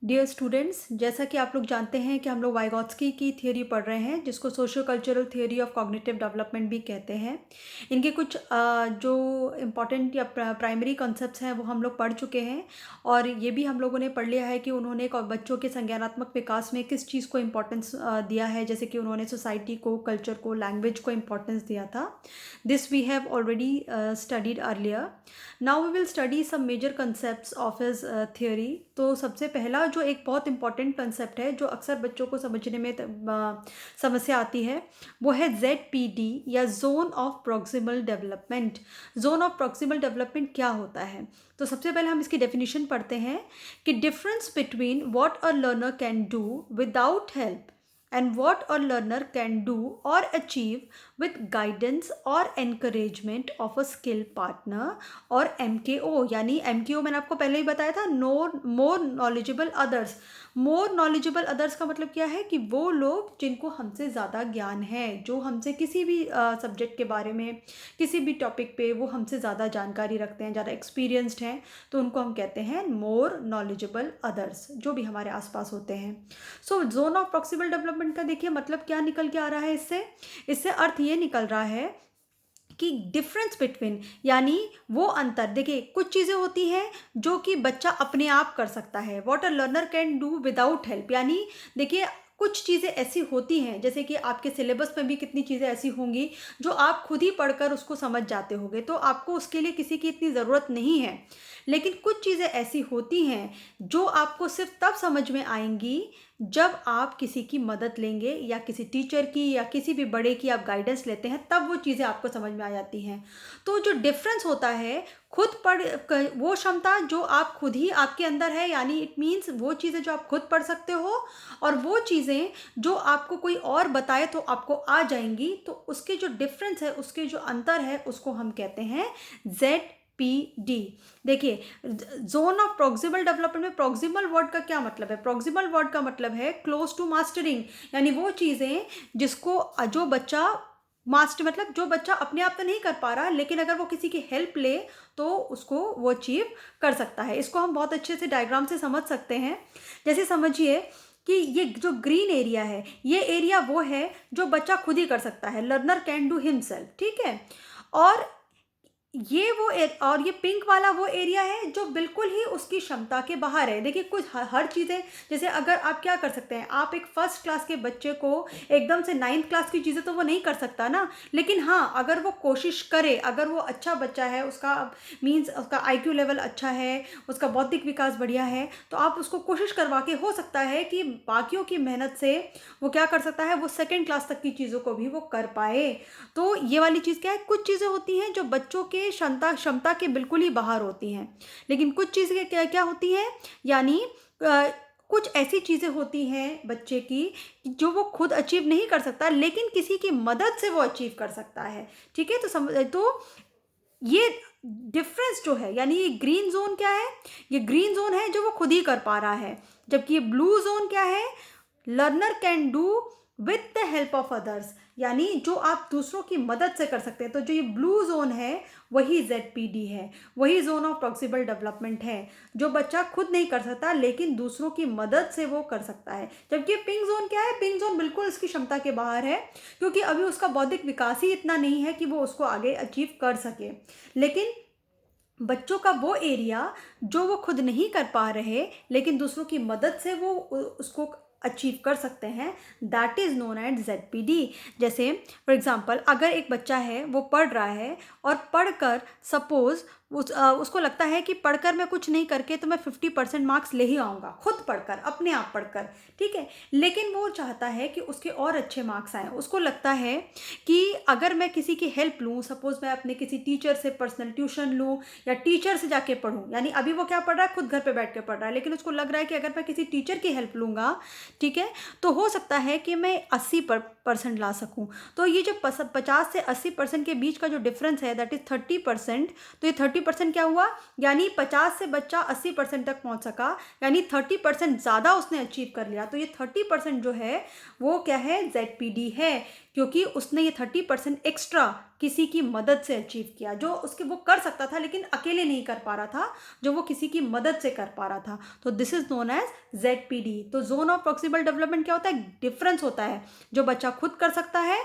Dear students, जैसा कि आप लोग जानते हैं कि हम लोग वाइगॉत्स्की की थियोरी पढ़ रहे हैं, जिसको socio cultural theory of cognitive development भी कहते हैं। इनके कुछ जो इम्पॉर्टेंट या प्राइमरी कॉन्सेप्ट्स हैं वो हम लोग पढ़ चुके हैं, और ये भी हम लोगों ने पढ़ लिया है कि उन्होंने बच्चों के संज्ञानात्मक विकास में किस चीज़ को इम्पोर्टेंस दिया है। जैसे कि उन्होंने सोसाइटी को, कल्चर को, लैंग्वेज को इम्पोर्टेंस दिया था। This we have already studied earlier. Now we will study some major concepts of his theory. तो सबसे पहला जो एक बहुत इंपॉर्टेंट कंसेप्ट है, जो अक्सर बच्चों को समझने में समस्या आती है, वो है ZPD या zone of proximal development. Zone of proximal development क्या होता है? तो सबसे पहले हम इसकी डेफिनेशन पढ़ते हैं कि difference between what a learner can do without help and what a learner can do or achieve with guidance or encouragement of a skill partner और MKO। यानी MKO मैंने आपको पहले ही बताया था, मोर नॉलेजेबल अदर्स। मोर नॉलेजेबल अदर्स का मतलब क्या है कि वो लोग जिनको हमसे ज़्यादा ज्ञान है, जो हमसे किसी भी सब्जेक्ट के बारे में, किसी भी टॉपिक पे वो हमसे ज़्यादा जानकारी रखते हैं, ज़्यादा एक्सपीरियंस्ड हैं, तो उनको हम कहते हैं मोर नॉलेजेबल अदर्स, जो भी हमारे आसपास होते हैं। सो जोन ऑफ प्रॉक्सिमल डेवलपमेंट का देखिए मतलब क्या निकल के आ रहा है इससे अर्थ ये निकल रहा है कि डिफरेंस बिटवीन, यानी वो अंतर। देखिए, कुछ चीज़ें होती हैं जो कि बच्चा अपने आप कर सकता है, what a learner can do without help. यानी देखिए, कुछ चीज़ें ऐसी होती हैं, जैसे कि आपके सिलेबस में भी कितनी चीज़ें ऐसी होंगी जो आप खुद ही पढ़कर उसको समझ जाते होंगे, तो आपको उसके लिए किसी की इतनी ज़रूरत नहीं है। लेकिन कुछ चीज़ें ऐसी होती हैं जो आपको सिर्फ तब समझ में आएंगी जब आप किसी की मदद लेंगे, या किसी टीचर की, या किसी भी बड़े की आप गाइडेंस लेते हैं, तब वो चीज़ें आपको समझ में आ जाती हैं। तो जो डिफरेंस होता है, खुद वो क्षमता जो आप खुद ही आपके अंदर है, यानी इट मीन्स वो चीज़ें जो आप खुद पढ़ सकते हो, और वो चीज़ें जो आपको कोई और बताए तो आपको आ जाएंगी, तो उसके जो डिफरेंस है, उसके जो अंतर है, उसको हम कहते हैं ZPD। देखिए, जोन ऑफ प्रॉक्सिमल डेवलपमेंट में प्रॉक्सिमल वर्ड का क्या मतलब है? प्रॉक्सिमल वर्ड का मतलब है क्लोज टू मास्टरिंग, यानी वो चीज़ें जिसको जो बच्चा मास्टर, मतलब जो बच्चा अपने आप तो नहीं कर पा रहा, लेकिन अगर वो किसी की हेल्प ले तो उसको वो अचीव कर सकता है। इसको हम बहुत अच्छे से डायग्राम से समझ सकते हैं। जैसे समझिए कि ये जो ग्रीन एरिया है, ये एरिया वो है जो बच्चा खुद ही कर सकता है, लर्नर कैन डू हिमसेल्फ, ठीक है। और और ये पिंक वाला वो एरिया है जो बिल्कुल ही उसकी क्षमता के बाहर है। देखिए, कुछ हर चीज़ें, जैसे अगर आप क्या कर सकते हैं, आप एक फर्स्ट क्लास के बच्चे को एकदम से 9th क्लास की चीज़ें तो वो नहीं कर सकता ना, लेकिन हाँ, अगर वो कोशिश करे, अगर वो अच्छा बच्चा है, उसका मीन्स उसका IQ लेवल अच्छा है, उसका बौद्धिक विकास बढ़िया है, तो आप उसको कोशिश करवा के, हो सकता है कि बाकियों की मेहनत से वो क्या कर सकता है, वो 2nd क्लास तक की चीज़ों को भी वो कर पाए। तो ये वाली चीज़ क्या है, कुछ चीज़ें होती हैं जो बच्चों के क्षमता के बिल्कुल ही बाहर होती हैं, लेकिन कुछ चीज़ें क्या क्या होती हैं, यानी कुछ ऐसी चीज़ें होती हैं बच्चे की जो वो खुद अचीव नहीं कर सकता, लेकिन किसी की मदद से वो अचीव कर सकता है, ठीक है। तो ये डिफरेंस जो है, यानी ये ग्रीन जोन क्या है, ये ग्रीन जोन है जो वो खुद ही कर पा रहा है, जबकि ये ब्लू जोन क्या है, learner can do with the help of others, यानी जो आप दूसरों की मदद से कर सकते हैं। तो जो ये ब्लू जोन है वही ZPD है, वही जोन ऑफ प्रॉक्सिमल डेवलपमेंट है, जो बच्चा खुद नहीं कर सकता लेकिन दूसरों की मदद से वो कर सकता है। जबकि पिंक जोन क्या है, पिंक जोन बिल्कुल इसकी क्षमता के बाहर है, क्योंकि अभी उसका बौद्धिक विकास ही इतना नहीं है कि वो उसको आगे अचीव कर सके। लेकिन बच्चों का वो एरिया जो वो खुद नहीं कर पा रहे, लेकिन दूसरों की मदद से वो उसको अचीव कर सकते हैं, that is known as ZPD। जैसे फॉर एग्जांपल, अगर एक बच्चा है, वो पढ़ रहा है, और पढ़कर सपोज उसको लगता है कि पढ़कर मैं कुछ नहीं करके तो मैं 50% मार्क्स ले ही आऊँगा, खुद पढ़कर, अपने आप पढ़कर, ठीक है। लेकिन वो चाहता है कि उसके और अच्छे मार्क्स आएँ। उसको लगता है कि अगर मैं किसी की हेल्प लूँ, सपोज मैं अपने किसी टीचर से पर्सनल ट्यूशन लूँ, या टीचर से जाके पढ़ूँ, यानी अभी वो क्या पढ़ रहा है, खुद घर पे बैठ के पढ़ रहा है, लेकिन उसको लग रहा है कि अगर मैं किसी टीचर की हेल्प लूँगा, ठीक है, तो हो सकता है कि मैं 80% ला सकूँ। तो ये जो 50 से 80% के बीच का जो डिफरेंस है, दैट इज़ 30%। तो ये 30% क्या हुआ, यानी 50 से बच्चा 80% तक पहुंच सका, यानी 30% ज़्यादा उसने अचीव कर लिया। तो ये 30% जो है वो क्या है, ZPD है, क्योंकि उसने ये 30% एक्स्ट्रा किसी की मदद से अचीव किया, जो उसके वो कर सकता था लेकिन अकेले नहीं कर पा रहा था, जो वो किसी की मदद से कर पा रहा था। तो this is known as ZPD। तो जोन ऑफ प्रॉक्सिमल डेवलपमेंट क्या होता है, डिफरेंस होता है, जो बच्चा खुद कर सकता है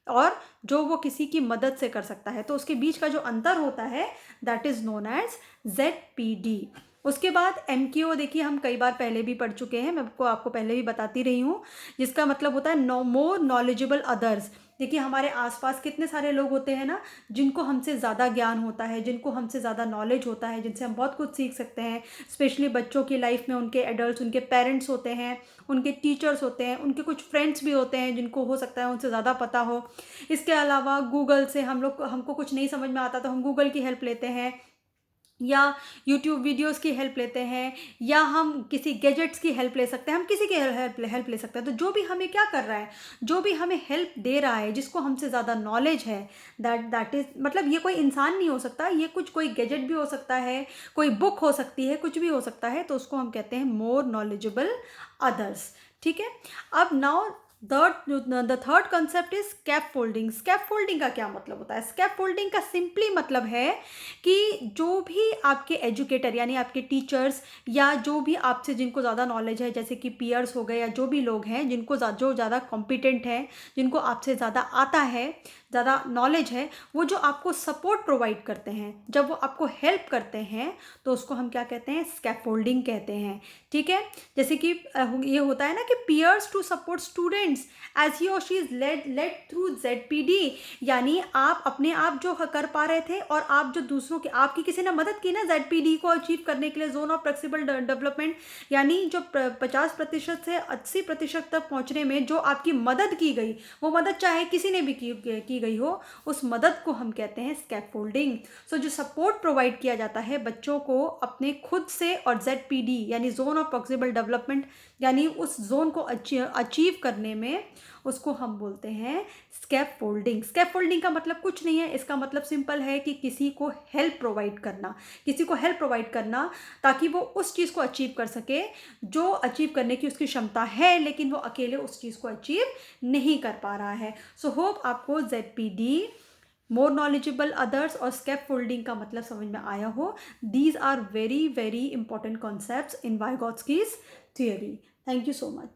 और जो वो किसी की मदद से कर सकता है, तो उसके बीच का जो अंतर होता है that is known as ZPD। उसके बाद MKO देखिए हम कई बार पहले भी पढ़ चुके हैं, मैं आपको पहले भी बताती रही हूँ, जिसका मतलब होता है मोर नॉलेजेबल अदर्स। देखिए हमारे आसपास कितने सारे लोग होते हैं ना, जिनको हमसे ज़्यादा ज्ञान होता है, जिनको हमसे ज़्यादा नॉलेज होता है, जिनसे हम बहुत कुछ सीख सकते हैं। स्पेशली बच्चों की लाइफ में उनके एडल्ट्स, उनके पेरेंट्स होते हैं, उनके टीचर्स होते हैं, उनके कुछ फ्रेंड्स भी होते हैं जिनको हो सकता है उनसे ज़्यादा पता हो। इसके अलावा गूगल से हमको कुछ नहीं समझ में आता तो हम गूगल की हेल्प लेते हैं, या यूट्यूब वीडियोस की हेल्प लेते हैं, या हम किसी गैजेट्स की हेल्प ले सकते हैं, हम किसी की हेल्प ले सकते हैं। तो जो भी हमें क्या कर रहा है, जो भी हमें हेल्प दे रहा है, जिसको हमसे ज़्यादा नॉलेज है, दैट इज़ मतलब ये कोई इंसान नहीं हो सकता, ये कोई गैजेट भी हो सकता है, कोई बुक हो सकती है, कुछ भी हो सकता है, तो उसको हम कहते हैं मोर नॉलेजेबल अदर्स। ठीक है। अब now the third concept is scaffolding. Scaffolding का क्या मतलब होता है, स्कैप फोल्डिंग का सिंपली मतलब है कि जो भी आपके एजुकेटर यानी आपके टीचर्स, या जो भी आपसे जिनको ज़्यादा नॉलेज है, जैसे कि पीयर्स हो गए, या जो भी लोग हैं जिनको जो ज़्यादा कॉम्पिटेंट हैं, जिनको आपसे ज़्यादा आता है, ज़्यादा नॉलेज है, वो जो आपको सपोर्ट प्रोवाइड करते हैं, जब वो आपको हेल्प करते हैं, तो उसको हम क्या कहते हैं, स्कैफोल्डिंग कहते हैं। ठीक है। जैसे कि ये होता है ना कि peers to support students as he और she is led through ZPD, यानी आप अपने आप जो कर पा रहे थे और आप जो दूसरों की, आपकी किसी ने मदद की ना ZPD को अचीव करने के लिए, जोन ऑफ फ्लेक्सिबल डेवलपमेंट, यानी जो 50% से 80% तक पहुंचने में जो आपकी मदद की गई, वो मदद चाहे किसी ने भी की गई हो, उस मदद को हम कहते हैं स्कैफोल्डिंग। सो जो सपोर्ट प्रोवाइड किया जाता है बच्चों को अपने खुद से, और ZPD यानी जोन ऑफ प्रॉक्सिमल डेवलपमेंट, यानी उस जोन को अचीव करने में, उसको हम बोलते हैं स्कैफोल्डिंग। स्कैफोल्डिंग का मतलब कुछ नहीं है, इसका मतलब सिंपल है कि किसी को हेल्प प्रोवाइड करना, किसी को हेल्प प्रोवाइड करना ताकि वो उस चीज़ को अचीव कर सके जो अचीव करने की उसकी क्षमता है, लेकिन वो अकेले उस चीज़ को अचीव नहीं कर पा रहा है। सो होप आपको ZPD, मोर नॉलेजेबल अदर्स और स्कैप फोल्डिंग का मतलब समझ में आया हो। These are very very important concepts in Vygotsky's theory. Thank you so much.